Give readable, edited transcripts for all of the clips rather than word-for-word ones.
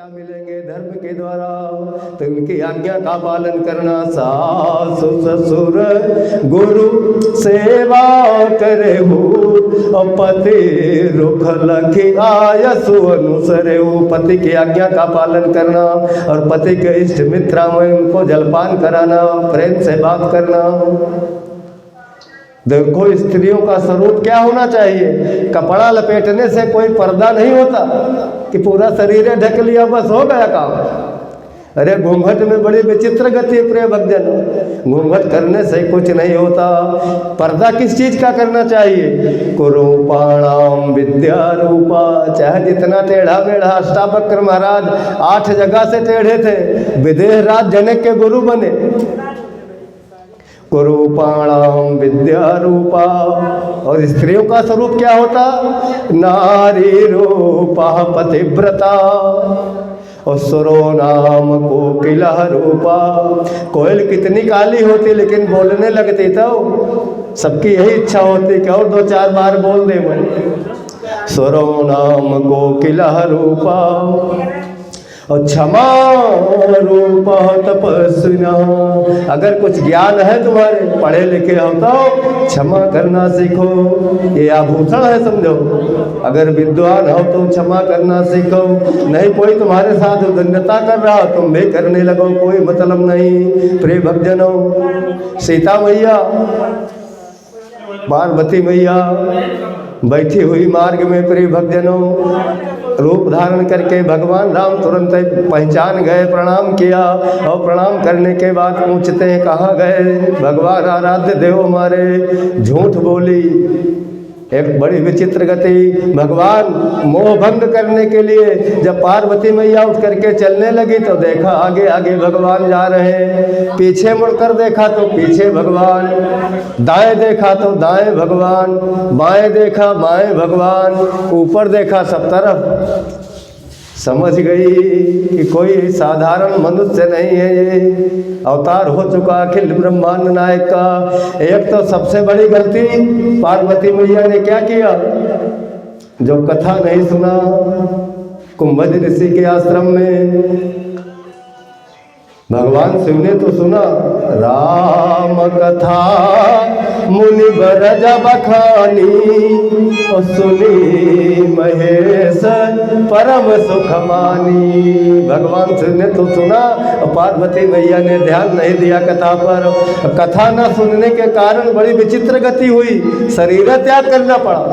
पिता मिलेंगे धर्म के द्वारा, तो उनकी आज्ञा का पालन करना। सास ससुर गुरु सेवा करे हो, और पति रुख लखी आयसु अनुसरे हो। पति की आज्ञा का पालन करना और पति के इष्ट मित्रा में उनको जलपान कराना, प्रेम से बात करना। देखो स्त्रियों का स्वरूप क्या होना चाहिए। कपड़ा लपेटने से कोई पर्दा नहीं होता कि पूरा शरीर ढक लिया बस हो गया काम। अरे घूंघट में बड़ी विचित्र गति है प्रिय भक्तजन। घूंघट करने से कुछ नहीं होता। पर्दा किस चीज का करना चाहिए? कुरूपाणाम विद्या रूपा। चाहे जितना टेढ़ा मेढ़ा, अष्टावक्र महाराज 8 जगह से टेढ़े थे, विदेह राज जनक के गुरु बने। कुरूपाणाम विद्या रूपा। और स्त्रियों का स्वरूप क्या होता? नारी रूपा पतिव्रता। और सुरो नाम कोकिला रूपा। कोयल कितनी काली होती लेकिन बोलने लगती तो सबकी यही इच्छा होती कि और 2-4 बार बोल दे मैं। सुरो नाम कोकिला रूपा। और क्षमा रूपा तपस्विना। अगर कुछ ज्ञान है तुम्हारे, पढ़े लिखे हो तो क्षमा करना सीखो। ये आभूषण है समझो। अगर विद्वान हो तो क्षमा करना सीखो। नहीं कोई तुम्हारे साथ उदंडता कर रहा हो तुम भी करने लगो, कोई मतलब नहीं। प्रिय भक्तजनों, सीता मैया, पार्वती मैया बैठी हुई मार्ग में, प्रिय भक्तजनों, रूप धारण करके भगवान राम तुरंत पहचान गए, प्रणाम किया। और प्रणाम करने के बाद पूछते हैं कहाँ गए भगवान आराध्य देव हमारे? झूठ बोली। एक बड़ी विचित्र गति। भगवान मोह भंग करने के लिए जब पार्वती मैया उठ करके चलने लगी तो देखा आगे आगे भगवान जा रहे हैं, पीछे मुड़कर देखा तो पीछे भगवान, दाएं देखा तो दाएं भगवान, बाएं देखा बाएं भगवान, ऊपर देखा सब तरफ। समझ गई कि कोई साधारण मनुष्य नहीं है, ये अवतार हो चुका अखिल ब्रह्मांड नायक का। एक तो सबसे बड़ी गलती पार्वती मैया ने क्या किया? जो कथा नहीं सुना कुंभज ऋषि के आश्रम में। भगवान शिव ने तो सुना, राम कथा मुनि बरज बखानी, और सुनी महेश परम सुख मानी। भगवान शिव ने तो सुना और पार्वती मैया ने ध्यान नहीं दिया कथा पर। कथा न सुनने के कारण बड़ी विचित्र गति हुई, शरीर त्याग करना पड़ा।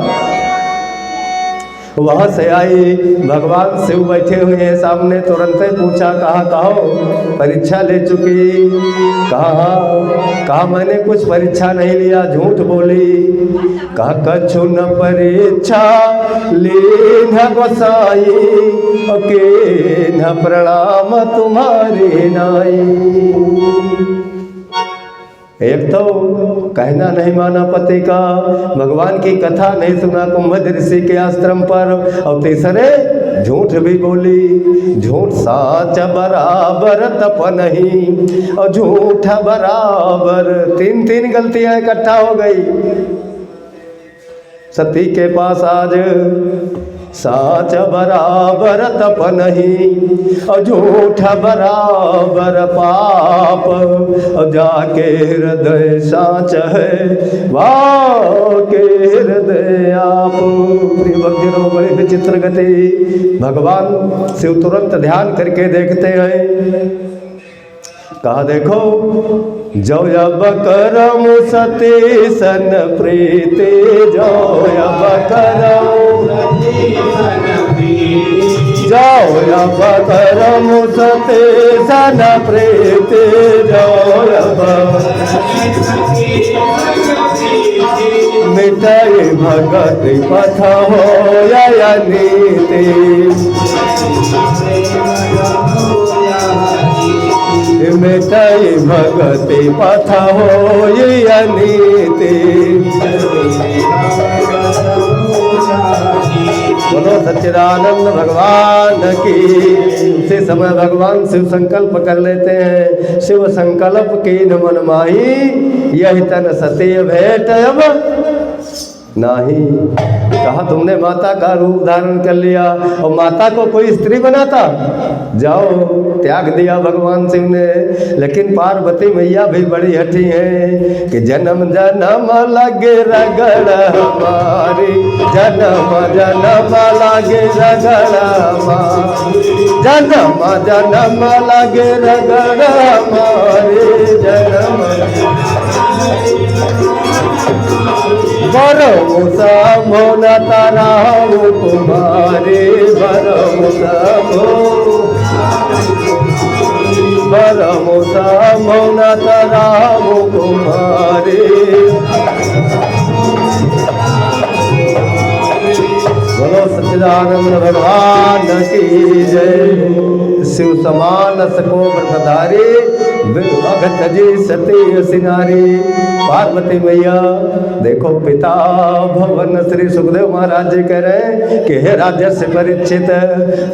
वहाँ से आई, भगवान शिव बैठे हुए हैं सामने, तुरंत ही पूछा कहाँ कहो परीक्षा ले चुकी? कहा मैंने कुछ परीक्षा नहीं लिया, झूठ बोली। कहा कछु न परीक्षा लीन गोसाई, के न प्रणाम तुम्हारे नाई। एक तो कहना नहीं माना पति का, भगवान की कथा नहीं सुना कुंभज ऋषि के आश्रम पर, और तीसरे झूठ भी बोली। झूठ साच बराबर तप नहीं, और झूठ बराबर। 3 गलतियां इकट्ठा हो गई। सती के पास आज साच बराबर तप नहीं, और झूठ बराबर पाप, और जाके हृदय साच है वाह के हृदय आप। प्रिय भक्तों, बड़ी विचित्र गति। भगवान शिव तुरंत ध्यान करके देखते हैं, कहा देखो जो अब करम सती सन प्रीति, जो अब करम सती सन प्रीति, जो अब मिटाई भगति पथ हो या नीति। मिटाई भगति पथ हो या नीति। बोलो सच्चिदानंद भगवान की। उसी समय भगवान शिव संकल्प कर लेते हैं, शिव संकल्प की न मन माही, यही तन सती भेंट अब नहीं। कहा तुमने माता का रूप धारण कर लिया, और माता को कोई स्त्री बनाता? जाओ त्याग दिया भगवान शिव ने। लेकिन पार्वती मैया भी बड़ी हठी है कि जन्म जन्म लगे रगड़ हमारी, जन्म जन्म लगे रगड़ हमारी, जन्म जन्म लगे रगड़ हमारी, जन्म बरमुसा मोना तारा कुमारी, बरमुसा मोना तारा कुमारी। बोलो सच्चिदानंद भगवान की जय। शिव समान सको व्रतधारी, भगत जी सती सिनारी। पार्वती मैया देखो पिता भवन श्री सुखदेव महाराज जी कह रहे हैं कि हे राज्य से परीक्षित।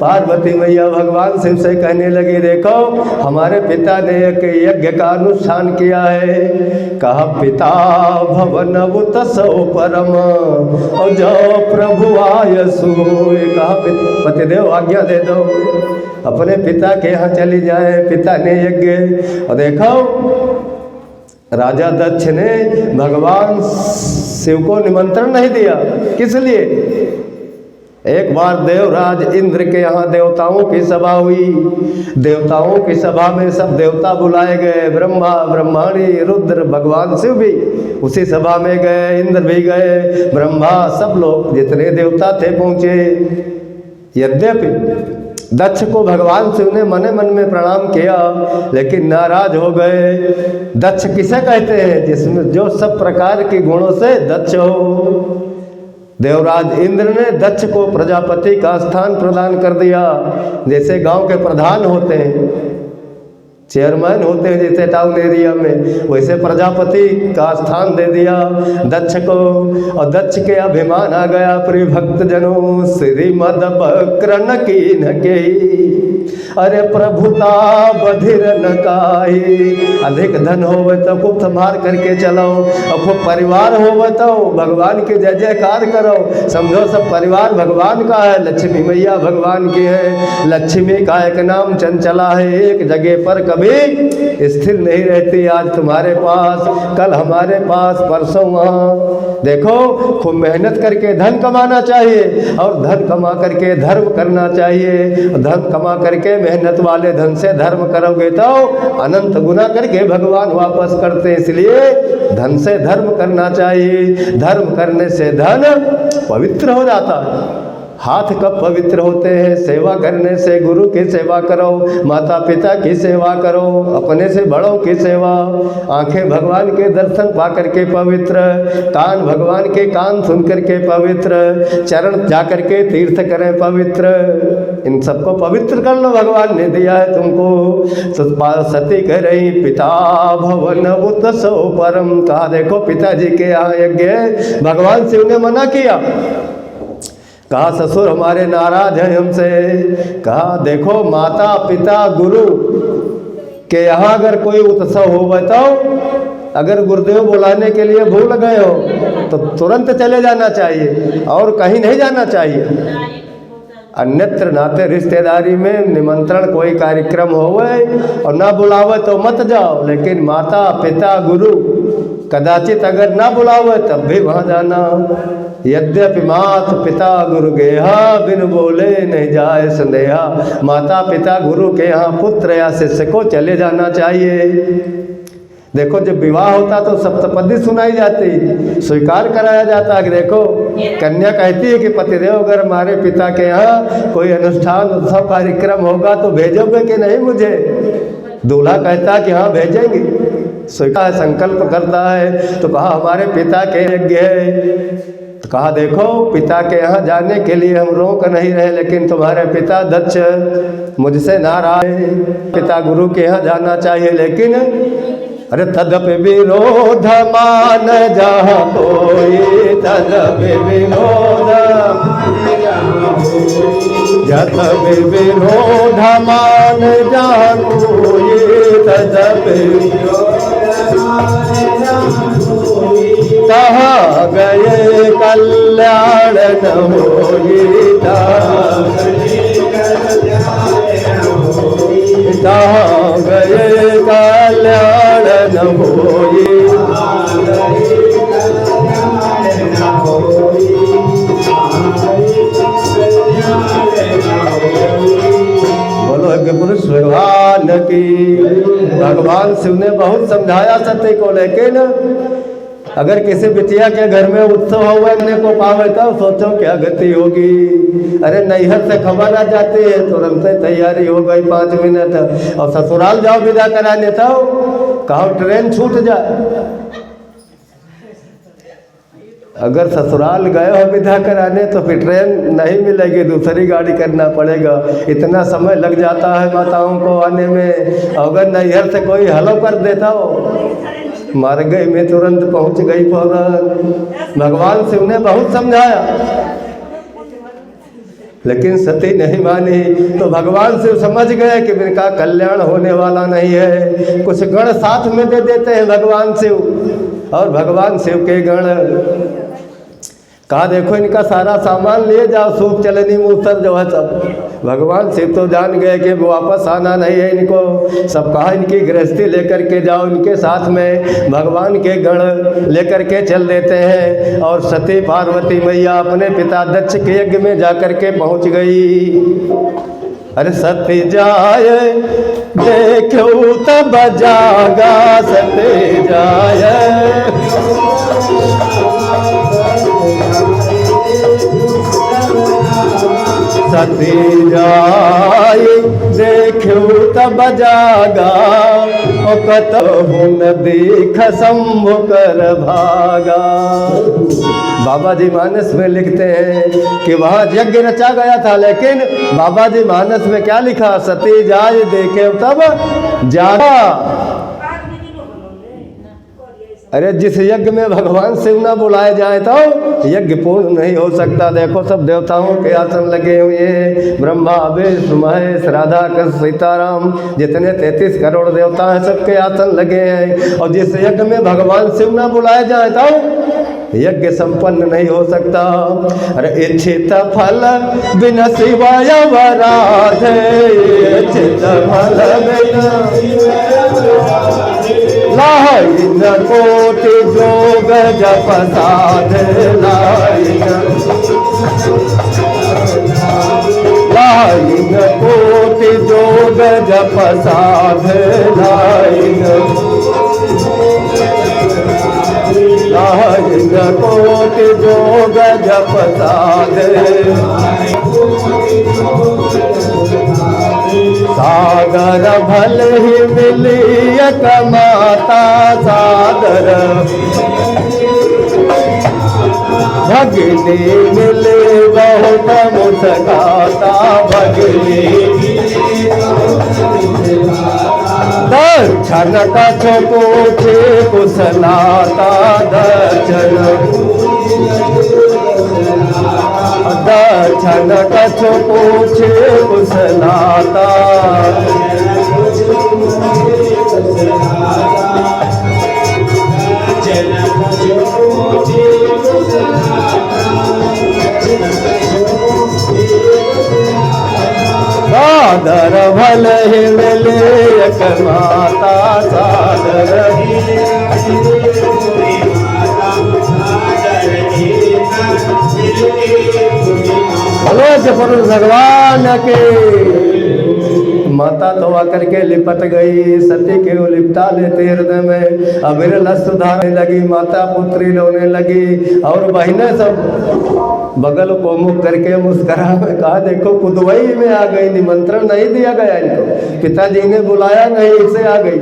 पार्वती मैया भगवान शिव से कहने लगी देखो हमारे पिता ने एक यज्ञ का अनुष्ठान किया है। कहा पिता भवन उतसो परम और जाओ प्रभु आयसु। कहा पतिदेव आज्ञा दे दो अपने पिता के यहाँ चली जाए। पिता ने यज्ञ और देखो राजा दक्ष ने भगवान शिव को निमंत्रण नहीं दिया। किस लिए? एक बार देवराज इंद्र के यहाँ देवताओं की सभा हुई। देवताओं की सभा में सब देवता बुलाए गए, ब्रह्मा ब्रह्माणी रुद्र भगवान शिव भी उसी सभा में गए, इंद्र भी गए, ब्रह्मा सब लोग जितने देवता थे पहुँचे। यद्यपि दक्ष को भगवान शिव ने मने मन में प्रणाम किया लेकिन नाराज हो गए। दक्ष किसे कहते हैं? जिसमें जो सब प्रकार के गुणों से दक्ष हो। देवराज इंद्र ने दक्ष को प्रजापति का स्थान प्रदान कर दिया। जैसे गांव के प्रधान होते हैं, चेयरमैन होते हैं जैसे टाउन एरिया में, वैसे प्रजापति का स्थान दे दिया दक्ष को। और दक्ष के अभिमान आ गया प्रिय भक्त जनों, श्रीमद बक्रन की न के अरे प्रभुता बधिर न काई। अधिक धन होवे तो खूब संभाल करके चलो और खूब परिवार होवे तो भगवान के जय जयकार करो। समझो सब परिवार भगवान का है, लक्ष्मी मैया भगवान की है। लक्ष्मी का एक नाम चंचला है, एक जगह पर कभी स्थिर नहीं रहती। आज तुम्हारे पास, कल हमारे पास, परसों वहाँ। देखो खूब मेहनत करके धन कमाना चाहिए और धन कमा करके धर्म करना चाहिए। धन कमा करके मेहनत वाले धन से धर्म करोगे तो अनंत गुना करके भगवान वापस करते। इसलिए धन से धर्म करना चाहिए। धर्म करने से धन पवित्र हो जाता है। हाथ कब पवित्र होते हैं? सेवा करने से। गुरु की सेवा करो, माता पिता की सेवा करो, अपने से बड़ों की सेवा। आंखें भगवान के दर्शन पा करके पवित्र, कान भगवान के कान सुन करके पवित्र, चरण जा करके तीर्थ करें पवित्र। इन सबको पवित्र कर लो, भगवान ने दिया है तुमको। सती कह रही पिता भवन उतसो परम। कहा देखो पिताजी के यहाँ यज्ञ भगवान शिव ने मना किया। कहा ससुर हमारे नाराज हैं हमसे। कहा देखो माता पिता गुरु के यहाँ अगर कोई उत्सव हो बताओ, अगर गुरुदेव बुलाने के लिए भूल गए हो तो तुरंत चले जाना चाहिए और कहीं नहीं जाना चाहिए। अन्यत्र नाते रिश्तेदारी में निमंत्रण कोई कार्यक्रम होवे और ना बुलावे तो मत जाओ, लेकिन माता पिता गुरु कदाचित अगर ना बुलावे तब भी वहाँ जाना। यद्यपि मात पिता गुरु गेहा, बिन बोले नहीं जाए संदेहा। माता पिता गुरु के यहाँ पुत्र या शिष्य को चले जाना चाहिए। देखो जब विवाह होता तो सप्तपदी सुनाई जाती, स्वीकार कराया जाता कि देखो कन्या कहती है कि पतिदेव अगर हमारे पिता के यहाँ कोई अनुष्ठान उत्सव कार्यक्रम होगा तो भेजोगे कि नहीं मुझे? दूल्हा कहता कि हाँ भेजेंगे। स्वीकार संकल्प करता है तो कहा हमारे पिता के यज्ञ है। तो कहा देखो पिता के यहाँ जाने के लिए हम रोक नहीं रहे, लेकिन तुम्हारे पिता दक्ष मुझसे नाराज। पिता गुरु के यहाँ जाना चाहिए लेकिन अरे तदपि विरोध मान जहाँ कोई, तदपि विरोध यदपि विरोध मान जहाँ कोई, तदपि कहाँ गए कल्याण न होई। जहाँ गए कल्याण न होई। बोलो यज्ञ पुरुष भगवान की। भगवान शिव ने बहुत समझाया सत्य को, लेकिन अगर किसी बिटिया के घर में उत्सव होने को पावे तो सोचो क्या गति होगी। अरे नैहर से खबर आ जाती है, तुरंत तैयारी हो गई 5 मिनट, और ससुराल जाओ विदा कराने तो कहो ट्रेन छूट जाए। अगर ससुराल गए हो विदा कराने तो फिर ट्रेन नहीं मिलेगी, दूसरी गाड़ी करना पड़ेगा। इतना समय लग जाता है माताओं को आने में। अगर नैहर से कोई हलो कर देता हो, मर गई मैं तुरंत पहुंच गई फौरन। भगवान शिव ने बहुत समझाया, लेकिन सती नहीं मानी। तो भगवान शिव समझ गए कि इनका कल्याण होने वाला नहीं है। कुछ गण साथ में दे देते हैं भगवान शिव, और भगवान शिव के गण कहा देखो इनका सारा सामान ले जाओ, सूप चलनी मूसर जो है सब। भगवान शिव तो जान गए कि वापस आना नहीं है इनको। सब कहा इनकी गृहस्थी लेकर के जाओ, इनके साथ में भगवान के गण लेकर के चल देते हैं। और सती पार्वती मैया अपने पिता दक्ष के यज्ञ में जाकर के पहुंच गई। अरे सती जाए देखो तब जागा, सती जाए सती जाए देखो तब जागा, कतहु न देख शंभु कर भागा। बाबा जी मानस में लिखते हैं कि वहाँ यज्ञ रचा गया था, लेकिन बाबा जी मानस में क्या लिखा? सती जाए देखे तब जागा। अरे जिस यज्ञ में भगवान शिव ना बुलाए जाए तो यज्ञ पूर्ण नहीं हो सकता। देखो सब देवताओं के आसन लगे हुए हैं, ब्रह्मा विष्णु महेश राधा कृष्ण सीताराम, जितने 33 करोड़ देवता हैं सबके आसन लगे हैं। और जिस यज्ञ में भगवान शिव ना बुलाए जाए तो यज्ञ संपन्न नहीं हो सकता। अरे इच्छित फल बिन शिवाय वराधे, इच्छित फल बिन लाइन कोटि जोग जप साधे, लाइन कोटि जोग जप साधे, लाइन कोटि जोग जप साधे। सागर भल ही मिलिय कमाता सागर, भगिनी मिले बहुत मुस्काता भगिनी। दर्शन कछु पूछे कुशलाता, दर्शन कछु पूछे कुशलाता। सादर भल ही मिले एक माता, सादर बोलो भगवान के। माता तो आकर के लिपट गई, सती के वो लिपटा लेते हृदय में। अविरल अश्रु धारने लगी, माता पुत्री रोने लगी, और बहनें सब बगल को मुख करके मुस्करा में कहा देखो पुदवई में आ गई, निमंत्रण नहीं दिया गया इनको, पिताजी ने बुलाया नहीं, इसे आ गई।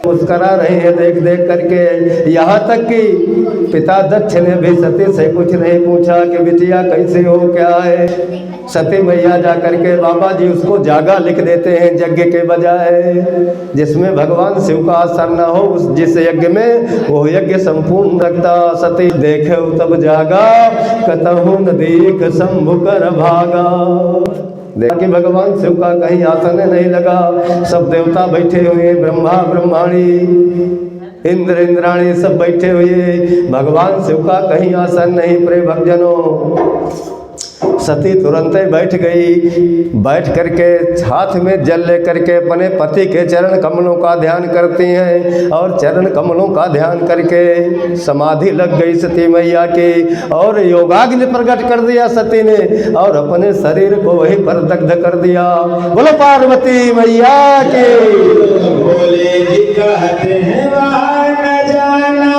मुस्करा रही है देख देख करके। यहाँ तक कि पिता दक्ष ने भी सती से कुछ नहीं पूछा कि बिटिया कैसे हो, क्या है। सती मैया जा करके बाबा जी उसको जागा लिख देते हैं यज्ञ के बजाय, जिसमें भगवान शिव का असर न हो। उस जिस यज्ञ में वो यज्ञ संपूर्ण रखता। सती देखे तब जागा, कतहु न देख शंभु कर भागा। देखा कि भगवान शिव का कहीं आसन नहीं लगा, सब देवता बैठे हुए, ब्रह्मा ब्रह्माणी इंद्र इंद्राणी सब बैठे हुए, भगवान शिव का कहीं आसन नहीं। प्रिय भक्तजनों, सती तुरंत ही बैठ गई। बैठ करके हाथ में जल ले करके अपने पति के चरण कमलों का ध्यान करती हैं और चरण कमलों का ध्यान करके समाधि लग गई सती मैया की और योगाग्नि प्रकट कर दिया सती ने और अपने शरीर को वहीं पर दग्ध कर दिया। बोलो पार्वती मैया की। भोले जी कहते हैं वहाँ न जाना।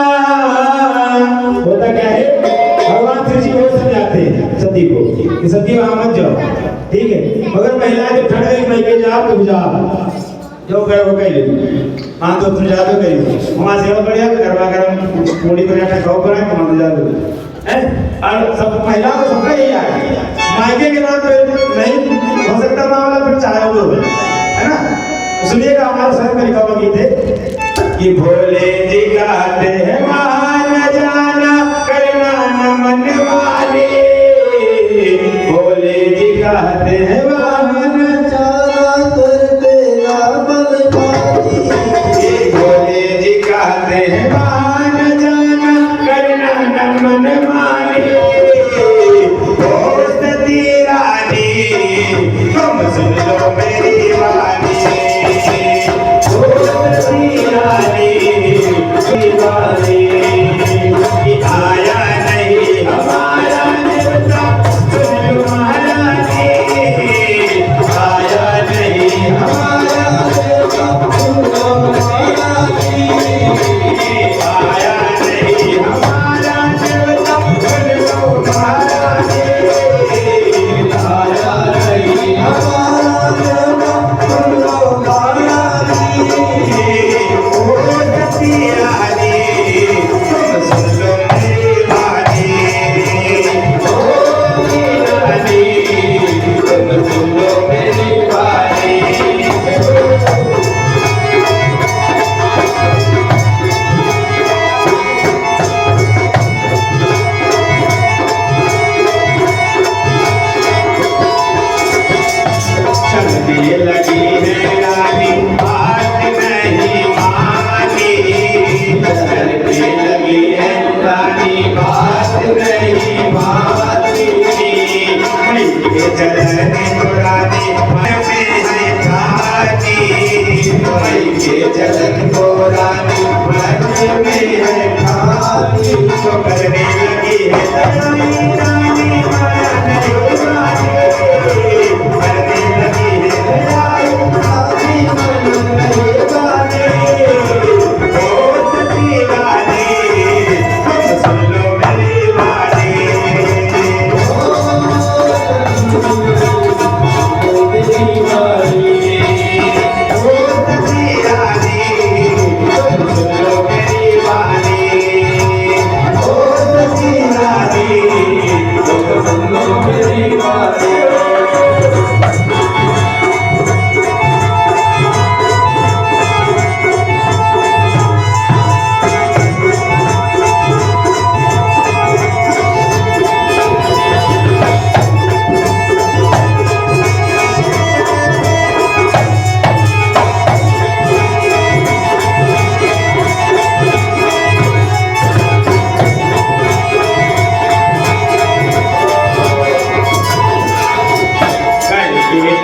होता क्या है, भगवान श्री जी बहुत समझाते हैं सती को कि सती वहाँ मत जाओ, ठीक है, मगर महिला जब ठंड गई मैं के जाओ तो जाओ जो करे वो कह ली। हाँ तो तुम जा तो कही वहाँ सेवा बढ़िया गरबा गरम पूड़ी पराठा खाओ बना के वहाँ जा दो है। और सब महिला को सबका यही है, मायके के नाम पे नहीं हो सकता मामला, फिर चाहे वो है ना। सुनिएगा हमारे स्वयं का लिखा हुआ गीत है कि भोले जी गाते हैं वहाँ न जाना करना न मन वाले। भोले जी गाते हैं वहाँ न जाना कर देना मन वाले। भोले जी गाते हैं वहाँ न जाना करना न मन वाले। ओ सती रानी तुम सुन लो मेरी वाणी। आया नहीं हमारा देवता सुन लो महारानी। आया नहीं हमारा देवता सुन लो महारानी। आया नहीं हमारा देवता सुन लो महारानी। आया नहीं हमारा देवता सुन लो महारानी। ओ सती रानी तुम सुन लो मेरी वाणी। ओ रानी तुम सुन लो मेरी वाणी। चलने लगी है रानी बात नहीं मानी। चलने लगी है रानी बात नहीं मानी। के चलने को रानी मन में है ठानी। के चलन को रानी मन में है ठानी। तो करने लगी है रानी रानी माया नहीं मानी। करने लगी है रानी रानी मन नहीं मानी। ओ सती रानी तुम सुन लो मेरी वाणी। मेरी वाणी। ओ सती रानी तुम सुन लो मेरी वाणी। ओ सती रानी तुम सुन लो मेरी वाणी।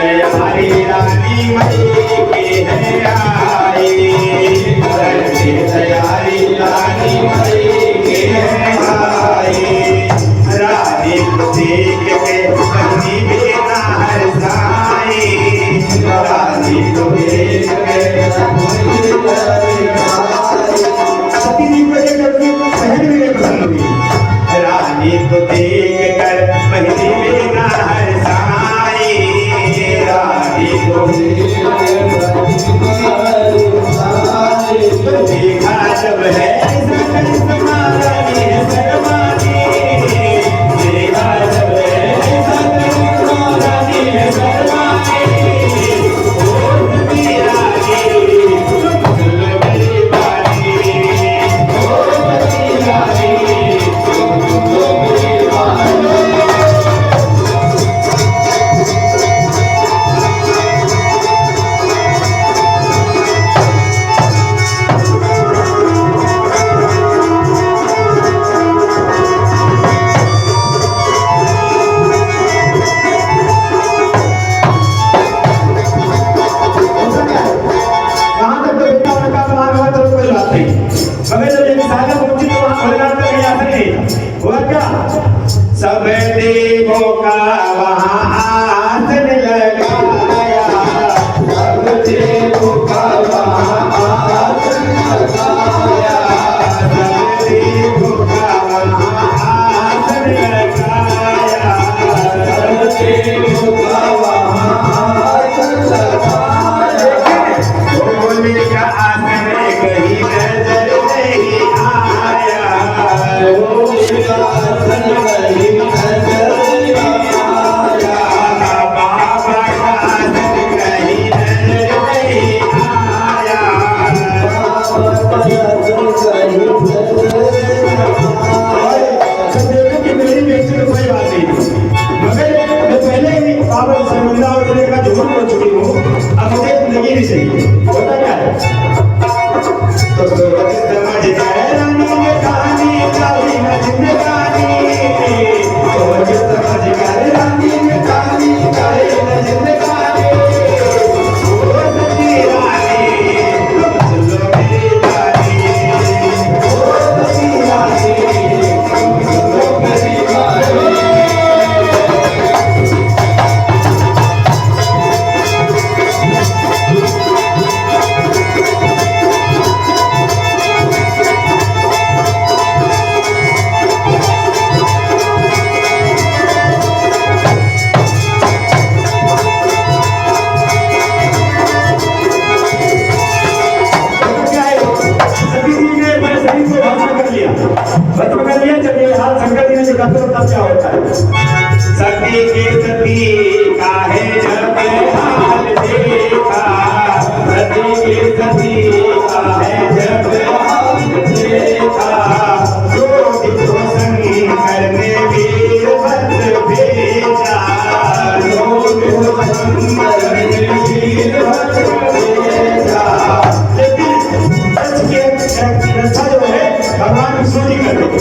तैयारी रानी मई की है आई। तैयारी रानी मई की है आई। रानी को देख के पत्नी बिना हरसाई। रानी को देख के सती जी को देख कर बहन भी नहीं पसंद हुई। रानी को देख कर पहली बिना हरसाई। रानी को देखा जब है रानी है शर्मानी। देखा जब है रानी है शर्मानी। ओ सती रानी तुम सुन लो मेरी वाणी। ओ सती रानी तुम सुन लो मेरी वाणी। बात थी, मगर जब ये विशाखा पहुंची तो वहां भोलेनाथ का कहीं आसन नहीं था। हुआ क्या, सब देवों का वहां आसन लगाया, सब देवों का वहां आसन लगाया, सब देवों का वहां आसन लगाया, सब देवों का वहां आसन लगाया। भोले का आसन कहीं नजर नहीं आया, भोले का आसन कहीं नजर नहीं आया, बाबा का आसन कहीं नजर नहीं आया, बाबा का आसन कहीं नजर नहीं आया। देखो कि मेरी बेटी तो कोई बात नहीं थी, मगर मैं पहले ही बाबा समझना और तेरे का झूठ बोल चुकी हूँ, अब मुझे जिंदगी नहीं चाहिए। होता क्या है, तो सोच समझ कर रानी ने कहानी कभी न जिंदगानी, सोच समझ कर रानी ने कहानी कभी न जिंदगानी, ओ सखी रानी तुम सुनो मेरी रानी, ओ सखी रानी तुम सुनो मेरी रानी। भस्म कर लिया, जब ये हाल शंकर जी ने जो कहते तब क्या होता है, सती के सती काहे जब हाल देखा, सती के सती काहे जब हाल देखा, रोगी को शंकर ने वीरभद्र भेजा, रोगी को शंकर ने वीरभद्र भेजा। लेकिन सच की रक्षा जो है भगवान विष्णु जी करते,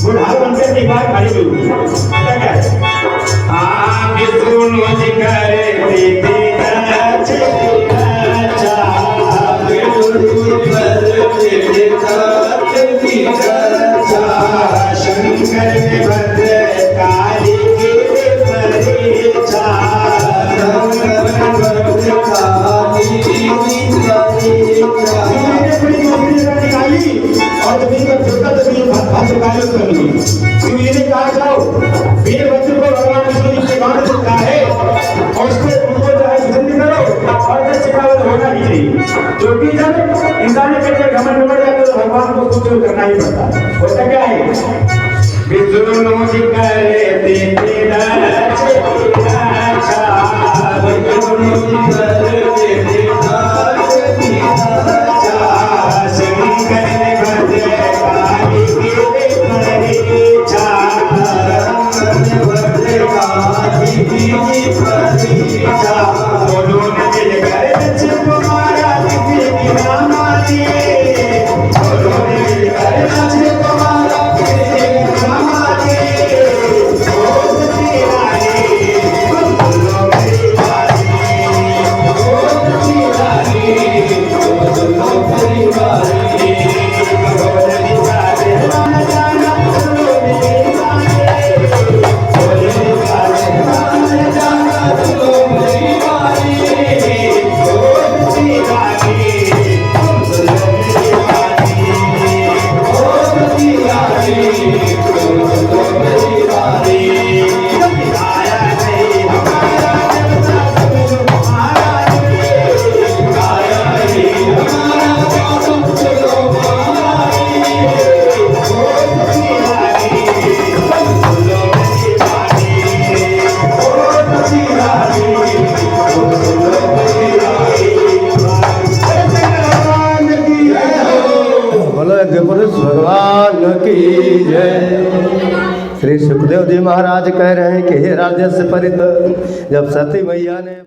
वो ढाल बनकर एक बार खड़ी हुई, क्या है, हाँ विष्णु जी करते थे रक्षा, विष्णु जी करते थे रक्षा, शंकर ने भद्र काली के परीक्षा, शंकर ने भद्र काली की परीक्षा। और जब इनका छोटा तो ये भद्र कार्य कर ली, तो ये कहा जाओ वीरभद्र को भगवान विष्णु जी के मान सकता है, और उसको उनको जो है पसंद करो और चिकावत होना ही चाहिए, क्योंकि जब इंसान के अंदर घमंड बढ़ जाता है तो भगवान को कुछ करना ही पड़ता है। होता क्या है, विष्णु जी करते थे रक्षा, विष्णु जी करते थे रक्षा, शंकर ने भद्र काली के परीक्षा, शंकर ने भद्र काली की परीक्षा। दोनों ने मिलकर दक्ष को मारा, किसी की ना मारी, दोनों ने मिलकर दक्ष को मारा, किसी की ना मारी, ओ सखी रानी तुम सुनो मेरी रानी, ओ सखी रानी तुम सुनो मेरी रानी। भगवान की जय। श्री सुखदेव जी महाराज कह रहे हैं कि हे राजस्य परित, जब सती मैया ने